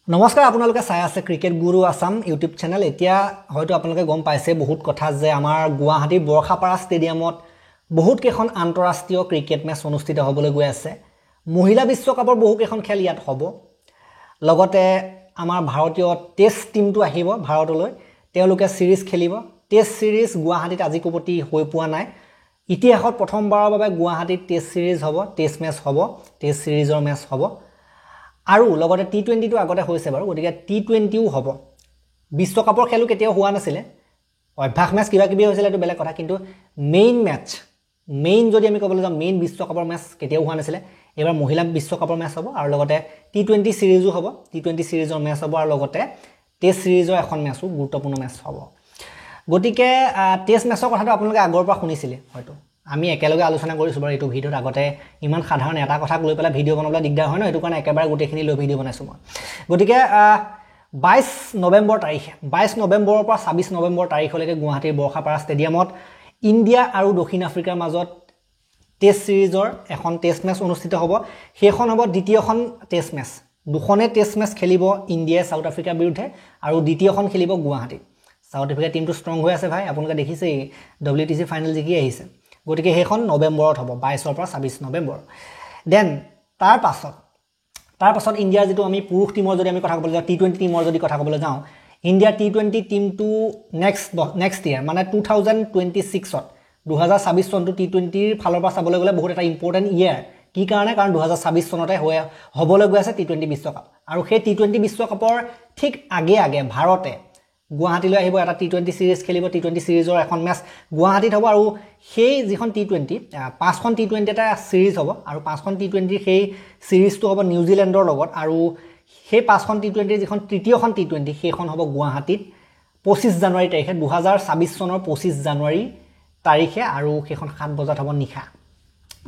নমস্কাৰ আপোনালোকে চাই আছে ক্ৰিকেট গুৰু আসাম ইউটিউব চেনেল এতিয়া হয়তো আপোনালোকে গম পাইছে বহুত কথা যে আমাৰ গুৱাহাটী বৰখাপাৰা ষ্টেডিয়ামত বহুত কেখন আন্তঃৰাষ্ট্ৰীয় ক্ৰিকেট মেচ অনুষ্ঠিত হ'বলৈ গৈ আছে মহিলা বিশ্বকাপৰ বহু কেখন খেল ইয়াত হ'ব লগতে আমাৰ ভাৰতীয় টেষ্ট টিমটো আহিব ভাৰতলৈ তেওঁলোকে সিৰিজ খেলিব টেষ্ট সিৰিজ গুৱাহাটীত আজিকোপতি হৈ পোৱা নাই ইতিহাসত প্ৰথমবাৰৰ বাবে গুৱাহাটীত টেষ্ট সিৰিজ হ'ব টেষ্ট মেচ হ'ব টেষ্ট সিৰিজৰ মেচ হ'ব আৰু লগতে টি20 টো আগতে হৈছে বাৰু গতিকে টি20ও হ'ব বিশ্বকাপৰ খেলু কেতিয়াও হোৱা নাছিল অভ্যাস মেচ কিবা কিবি হৈছিল এটো বেলেগ কথা কিন্তু মেইন যদি আমি ক'বলৈ যাম মেইন বিশ্বকাপৰ মেচ কেতিয়াও হোৱা নাছিল এবাৰ মহিলা বিশ্বকাপৰ মেচ হ'ব আৰু লগতে টি20 সিৰিজও হ'ব টি20 সিৰিজৰ মেচ হ'ব আৰু লগতে টেষ্ট সিৰিজৰ এখন মেচও গুৰুত্বপূৰ্ণ মেচ হ'ব গতিকে টেষ্ট মেচৰ কথাটো আপোনালোকে আগৰ পৰা শুনিছিলে হয়তো আমি একেলগে আলোচনা কৰিছো বাৰু এটো ভিডিওত আগতে ইমান সাধাৰণ এটা কথা লৈ পেলা ভিডিও বনাবলৈ দিগদাৰ হয় ন এটো কাৰণে একেবাৰে গোটেইখিনি লৈ ভিডিও বনাইছো মই গতিকে 22 নৱেম্বৰ তাৰিখে 22 নৱেম্বৰৰ পৰা 26 নৱেম্বৰ তাৰিখলৈকে গুৱাহাটীৰ বৰখাপাৰা ষ্টেডিয়ামত ইণ্ডিয়া আৰু দক্ষিণ আফ্ৰিকাৰ মাজত টেষ্ট সিৰিজৰ এখন টেষ্ট মেচ অনুষ্ঠিত হ'ব সেইখন হ'ব দ্বিতীয়খন টেষ্ট মেচ দুখনে টেষ্ট মেচ খেলিব ইণ্ডিয়াই সাউথ আফ্ৰিকাৰ বিৰুদ্ধে আৰু দ্বিতীয়খন খেলিব গুৱাহাটীত সাউথ আফ্ৰিকাৰ টিমটো ষ্ট্ৰং হৈ আছে ভাই আপোনালোকে দেখিছে WTC ফাইনেল জিকি আহিছে গতিকে হেখন নৱেম্বৰত হ'ব 22 ৰ পৰা 26 নৱেম্বৰ দেন তাৰ পাছত ইণ্ডিয়াৰ যেটো আমি পুৰুষ টিমৰ যদি আমি কথা ক'বলৈ যাওঁ টি20 টিমৰ যদি কথা ক'বলৈ যাওঁ ইণ্ডিয়াৰ টি20 টিমটো নেক্সট ইয়াৰ মানে 2026 ত 2026 চনটো টি20 ৰ ফালৰ পৰা চাবলৈ গ'লে বহুত এটা ইম্পৰ্টেন্ট ইয়াৰ কি কাৰণে কাৰণ 2026 চনতে হ'বলৈ গৈ আছে টি20 বিশ্বকাপ আৰু সেই টি20 বিশ্বকাপৰ ঠিক আগে ভাৰতে গুৱাহাটীলৈ আহিব এটা টি20 সিৰিজ খেলিব টি20 সিৰিজৰ এখন মেচ গুৱাহাটীত হ'ব আৰু সেই যিখন টি20 পাঁচখন টি20 এটা সিৰিজ হ'ব আৰু পাঁচখন টি20 সেই সিৰিজটো হ'ব নিউজিলেণ্ডৰ লগত আৰু সেই পাঁচখন টি20 যিখন তৃতীয়খন টি20 সেইখন হ'ব গুৱাহাটীত 25 জানুৱাৰী তাৰিখে 2026 চনৰ 25 জানুৱাৰী তাৰিখে আৰু সেইখন 7 বজাত হ'ব নিখা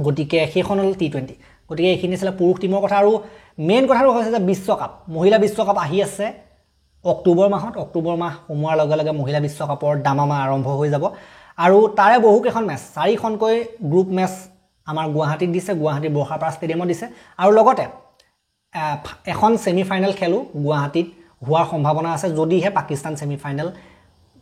গতিকে সেইখন হ'ল টি20 গতিকে এইখিনি আছিল পুৰুষ টিমৰ কথা আৰু মেইন কথাটো হৈছে যে বিশ্বকাপ মহিলা বিশ্বকাপ আহি আছে অক্টোবৰ মাহ সোমোৱাৰ লগে মহিলা বিশ্বকাপৰ দামামা আৰম্ভ হৈ যাব আৰু তাৰে বহু কেখন মেচ 4খনকৈ গ্ৰুপ মেচ আমাৰ গুৱাহাটীত দিছে গুৱাহাটী বৰখাপাৰা ষ্টেডিয়ামত দিছে আৰু লগতে এখন সেমি ফাইনেল খেলু গুৱাহাটীত হোৱাৰ সম্ভাৱনা আছে যদিহে পাকিস্তান সেমি ফাইনেল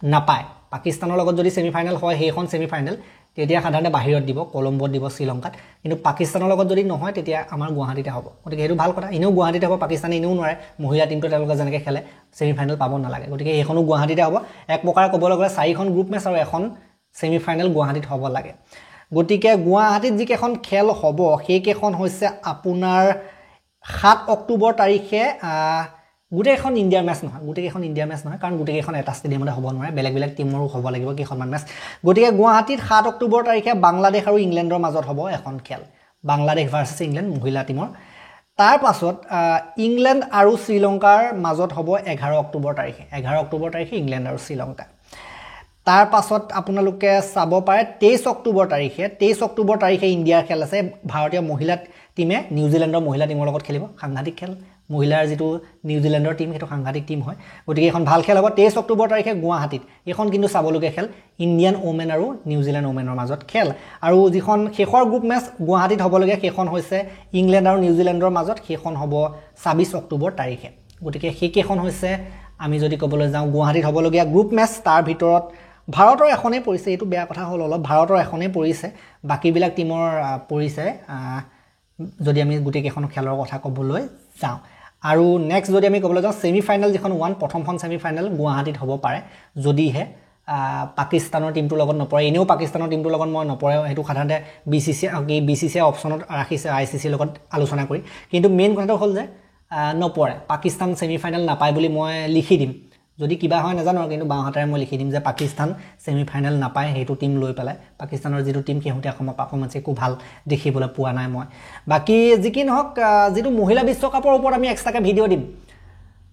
নাপায় পাকিস্তানৰ লগত যদি সেমি ফাইনেল হয় সেইখন সেমি ফাইনেল তেতিয়া সাধাৰণতে বাহিৰত দিব কলম্বোত দিব শ্ৰীলংকাত কিন্তু পাকিস্তানৰ লগত যদি নহয় তেতিয়া আমাৰ গুৱাহাটীতে হ'ব গতিকে হেতু ভাল কথা ইনেও গুৱাহাটীতে হ'ব পাকিস্তানে ইনেও নোৱাৰে মহিলা টিমটো তেওঁলোকে যেনেকৈ খেলে সেমি ফাইনেল পাব নালাগে গতিকে এইখনো গুৱাহাটীতে হ'ব এক প্ৰকাৰ ক'বলৈ গ'লে 4খন গ্ৰুপ মেচ আৰু এখন সেমি ফাইনেল গুৱাহাটীত হ'ব লাগে গতিকে গুৱাহাটীত যি কেখন খেল হ'ব সেই কেখন হৈছে আপোনাৰ 7 অক্টোবৰ তাৰিখে গুটেইখন ইণ্ডিয়াৰ মেচ নহয় কাৰণ গুটেইখন এটা ষ্টেডিয়ামতে হ'ব নোৱাৰে বেলেগ টিমৰো হ'ব লাগিব কেইখনমান মেচ গতিকে গুৱাহাটীত 7 অক্টোবৰ তাৰিখে বাংলাদেশ আৰু ইংলেণ্ডৰ মাজত হ'ব এখন খেল বাংলাদেশ ভাৰ্চেছ ইংলেণ্ড মহিলা টিমৰ তাৰ পাছত ইংলেণ্ড আৰু শ্ৰীলংকাৰ মাজত হ'ব 11 অক্টোবৰ তাৰিখে ইংলেণ্ড আৰু শ্ৰীলংকা তাৰ পাছত আপোনালোকে চাব পাৰে 23 অক্টোবৰ তাৰিখে ইণ্ডিয়াৰ খেল আছে ভাৰতীয় মহিলা টিমে নিউজিলেণ্ডৰ মহিলা টিমৰ লগত খেলিব সাংঘাতিক খেল মহিলাৰ যেটো নিউজিলেণ্ডৰ টিম হেতু সাংঘাতিক টিম হয় গতিকে এখন ভাল খেল হ'ব 23 অক্টোবৰ তাৰিখে গুৱাহাটীত এখন কিন্তু চাবলগীয়া খেল ইণ্ডিয়ান ওমেন আৰু নিউজিলেণ্ড ওমেনৰ মাজত খেল আৰু যিখন শেষৰ গ্ৰুপ মেচ গুৱাহাটীত হ'বলগীয়া সেইখন হৈছে ইংলেণ্ড আৰু নিউজিলেণ্ডৰ মাজত সেইখন হ'ব 26 অক্টোবৰ তাৰিখে গতিকে সেইকেইখন হৈছে আমি যদি ক'বলৈ যাওঁ গুৱাহাটীত হ'বলগীয়া গ্ৰুপ মেচ তাৰ ভিতৰত ভাৰতৰ এখনেই পৰিছে এটো বেয়া কথা হ'ল অলপ ভাৰতৰ এখনেই পৰিছে বাকিবিলাক টিমৰ পৰিছে যদি আমি গুটেই কেখন খেলৰ কথা ক'বলৈ যাওঁ আৰু নেক্সট যদি আমি ক'বলৈ যাওঁ সেমি ফাইনেল যিখন প্ৰথমখন সেমি ফাইনেল গুৱাহাটীত হ'ব পাৰে যদিহে পাকিস্তানৰ টিমটোৰ লগত নপৰে এনেও পাকিস্তানৰ টিমটোৰ লগত মই নপৰে হেতু সাধাৰণতে BCCI অপচনত ৰাখিছে ICC লগত আলোচনা কৰি কিন্তু মেইন কথাটো হ'ল যে নপৰে পাকিস্তান সেমি ফাইনেল নাপায় বুলি মই লিখি দিম যদি কিবা হয় নাজানো কিন্তু বাওহাতাৰে মই লিখি দিম যে পাকিস্তান সেমি ফাইনেল নাপায় হেতু টিম লৈ পেলাই পাকিস্তানৰ যেটো টিম কেহুতিয়া পাৰফৰমেন্স একো ভাল দেখিবলৈ পোৱা নাই মই বাকি যিকি নহক যেটো মহিলা বিশ্বকাপৰ ওপৰত আমি এক্সট্ৰাকে ভিডিও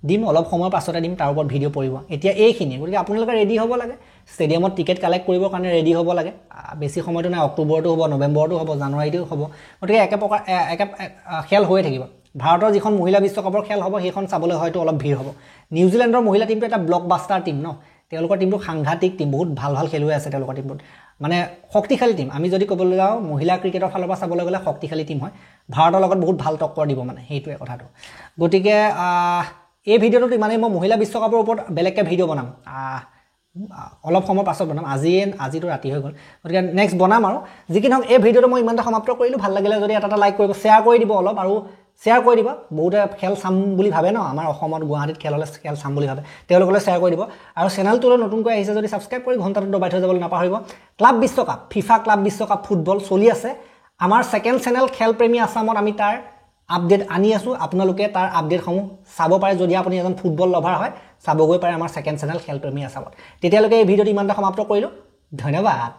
দিম অলপ সময় পাছতে দিম তাৰ ওপৰত ভিডিও পৰিব এতিয়া এইখিনি গতিকে আপোনালোকে ৰেডি হ'ব লাগে ষ্টেডিয়ামত টিকেট কালেক্ট কৰিবৰ কাৰণে ৰেডি হ'ব লাগে বেছি সময়টো নাই অক্টোবৰটো হ'ব নৱেম্বৰটো হ'ব জানুৱাৰীটো হ'ব গতিকে একে খেল হৈ থাকিব ভাৰতৰ যিখন মহিলা বিশ্বকাপৰ খেল হ'ব সেইখন চাবলৈ হয়তো অলপ ভিৰ হ'ব নিউজিলেণ্ডৰ মহিলা টিমটো এটা ব্লকবাষ্টাৰ টিম ন তেওঁলোকৰ টিমটো সাংঘাতিক টিম বহুত ভাল খেলুৱৈ আছে তেওঁলোকৰ টিমত মানে শক্তিশালী টিম আমি যদি ক'বলৈ যাওঁ মহিলা ক্ৰিকেটৰ ফালৰ পৰা চাবলৈ গ'লে শক্তিশালী টিম হয় ভাৰতৰ লগত বহুত ভাল টক্কৰ দিব মানে হেতুৱে কথাটো গতিকে এই ভিডিঅ'টোত ইমানেই মই মহিলা বিশ্বকাপৰ ওপৰত বেলেগকৈ ভিডিঅ' বনাম অলপ সময় পাছত বনাম আজিতো ৰাতি হৈ গ'ল গতিকে নেক্সট বনাম আৰু যি কি নহওক এই ভিডিঅ'টো মই ইমানটা সমাপ্ত কৰিলোঁ ভাল লাগিলে যদি এটা লাইক কৰিব শ্বেয়াৰ কৰি দিব অলপ আৰু শ্বেয়াৰ কৰি দিব বহুতে খেল চাম বুলি ভাবে ন আমাৰ অসমত গুৱাহাটীত খেল হ'লে খেল চাম বুলি ভাবে তেওঁলোকলৈ শ্বেয়াৰ কৰি দিব আৰু চেনেলটোলৈ নতুনকৈ আহিছে যদি ছাবস্ক্ৰাইব কৰি ঘণ্টাটো দবাই থৈ যাবলৈ নাপাহৰিব ক্লাব বিশ্বকাপ ফিফা ক্লাব বিশ্বকাপ ফুটবল চলি আছে আমাৰ ছেকেণ্ড চেনেল খেলপ্ৰেমী আছামত আমি তাৰ আপডেট আনি আছোঁ আপোনালোকে তাৰ আপডেটসমূহ চাব পাৰে যদি আপুনি এজন ফুটবল লভাৰ হয় চাবগৈ পাৰে আমাৰ ছেকেণ্ড চেনেল খেলপ্ৰেমী আছামত তেতিয়ালৈকে এই ভিডিঅ'টো ইমানটা সমাপ্ত কৰিলোঁ ধন্যবাদ